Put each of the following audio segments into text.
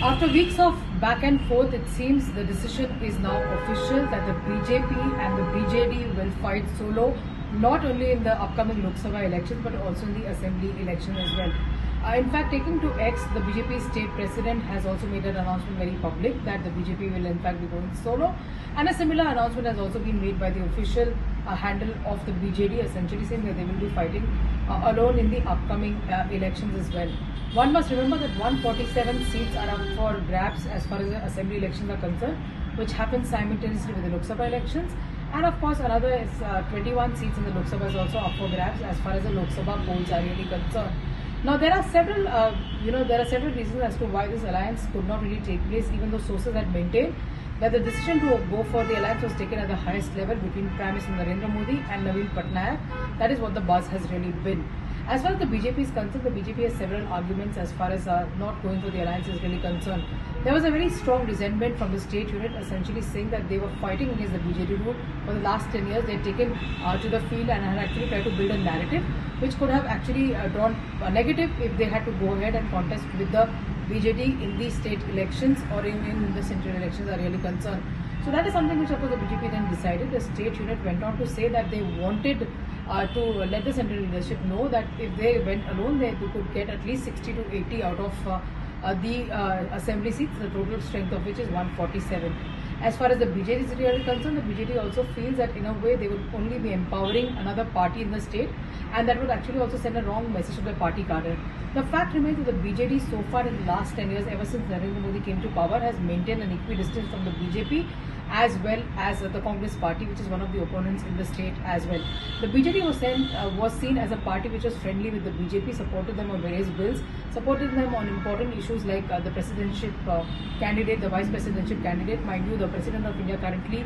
After weeks of back and forth, it seems the decision is now official that the BJP and the BJD will fight solo, not only in the upcoming Lok Sabha elections but also in the assembly election as well. In fact, taking to X, the BJP state president has also made an announcement very public that the BJP will in fact be going solo, and a similar announcement has also been made by the official handle of the BJD, essentially saying that they will be fighting alone in the upcoming elections as well. One must remember that 147 seats are up for grabs as far as the assembly elections are concerned, which happens simultaneously with the Lok Sabha elections. And of course, another is 21 seats in the Lok Sabha is also up for grabs as far as the Lok Sabha polls are really concerned. Now, there are several, reasons as to why this alliance could not really take place, even though sources had maintained that the decision to go for the alliance was taken at the highest level between Prime Minister Narendra Modi and Naveen Patnaik. That is what the buzz has really been. As far as the BJP is concerned, the BJP has several arguments as far as not going for the alliance is really concerned. There was a very strong resentment from the state unit, essentially saying that they were fighting against the BJD rule for the last 10 years. They had taken to the field and had actually tried to build a narrative which could have actually drawn a negative if they had to go ahead and contest with the BJD in the state elections or even in the central elections are really concerned. So that is something which, of course, the BJP then decided. The state unit went on to say that they wanted to let the central leadership know that if they went alone, they could get at least 60 to 80 out of the assembly seats, the total strength of which is 147. As far as the BJD is really concerned, the BJD also feels that in a way they would only be empowering another party in the state, and that would actually also send a wrong message to the party cadre. The fact remains that the BJD so far in the last 10 years, ever since Narendra Modi came to power, has maintained an equidistance from the BJP as well as the Congress party, which is one of the opponents in the state as well. The BJD was seen as a party which was friendly with the BJP, supported them on various bills, supported them on important issues like the presidential candidate, the vice presidential candidate. Mind you, the President of India currently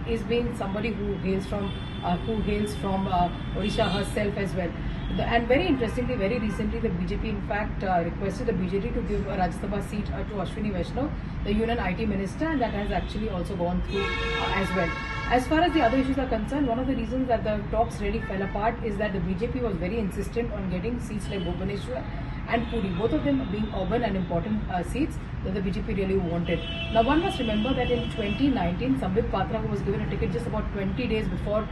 is being somebody who hails from Odisha herself as well. And very interestingly, very recently, the BJP in fact requested the BJD to give a Rajya Sabha seat to Ashwini Vaishnav, the Union IT Minister, and that has actually also gone through as well. As far as the other issues are concerned, one of the reasons that the talks really fell apart is that the BJP was very insistent on getting seats like Bhubaneswar and Puri, both of them being urban and important seats that the BJP really wanted. Now, one must remember that in 2019, Sambit Patra, who was given a ticket just about 20 days before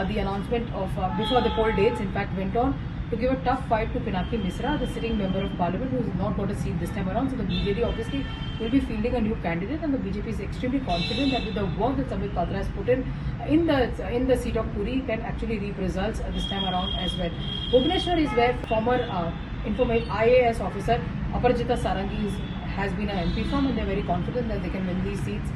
the announcement of, before the poll dates, in fact went on to give a tough fight to Pinaki Misra, the sitting member of parliament, who has not got a seat this time around. So the BJD obviously will be fielding a new candidate, and the BJP is extremely confident that with the work that Sambit Patra has put in the seat of Puri, can actually reap results this time around as well. Bhubaneswar is where former IAS officer Aparajita Sarangi has been an MP from, and they are very confident that they can win these seats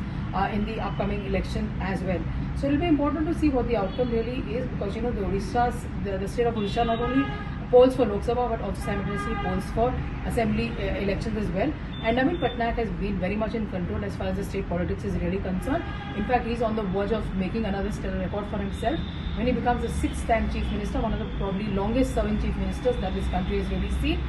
in the upcoming election as well. So it will be important to see what the outcome really is, because the state of Odisha not only polls for Lok Sabha but also simultaneously polls for assembly elections as well. And Naveen Patnaik has been very much in control as far as the state politics is really concerned. In fact, he is on the verge of making another stellar record for himself when he becomes the 6th-time chief minister, one of the probably longest serving chief ministers that this country has really seen.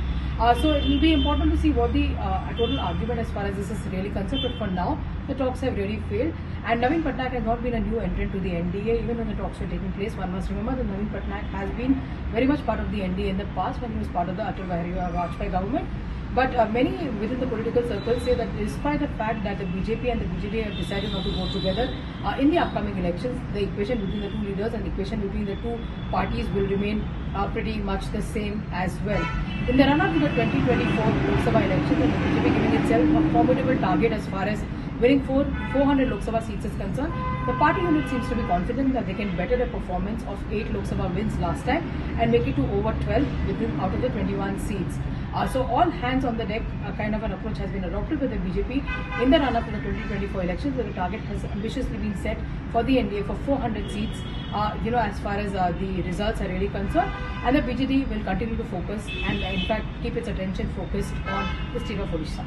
So it will be important to see what the total argument as far as this is really concerned. But for now, the talks have really failed. And Naveen Patnaik has not been a new entrant to the NDA, even when the talks were taking place. One must remember that Naveen Patnaik has been very much part of the NDA in the past when he was part of the Atal Bihari Vajpayee government. But many within the political circles say that despite the fact that the BJP and the BJD have decided not to go together in the upcoming elections, the equation between the two leaders and the equation between the two parties will remain pretty much the same as well. In the run-up to the 2024 Lok Sabha elections, the BJP giving itself a formidable target as far as winning 400 Lok Sabha seats is concerned. The party unit seems to be confident that they can better their performance of 8 Lok Sabha wins last time and make it to over 12 out of the 21 seats. So all hands on the deck kind of an approach has been adopted by the BJP in the run-up to the 2024 elections, where the target has ambitiously been set for the NDA for 400 seats, as far as the results are really concerned. And the BJD will continue to focus and in fact keep its attention focused on the state of Odisha.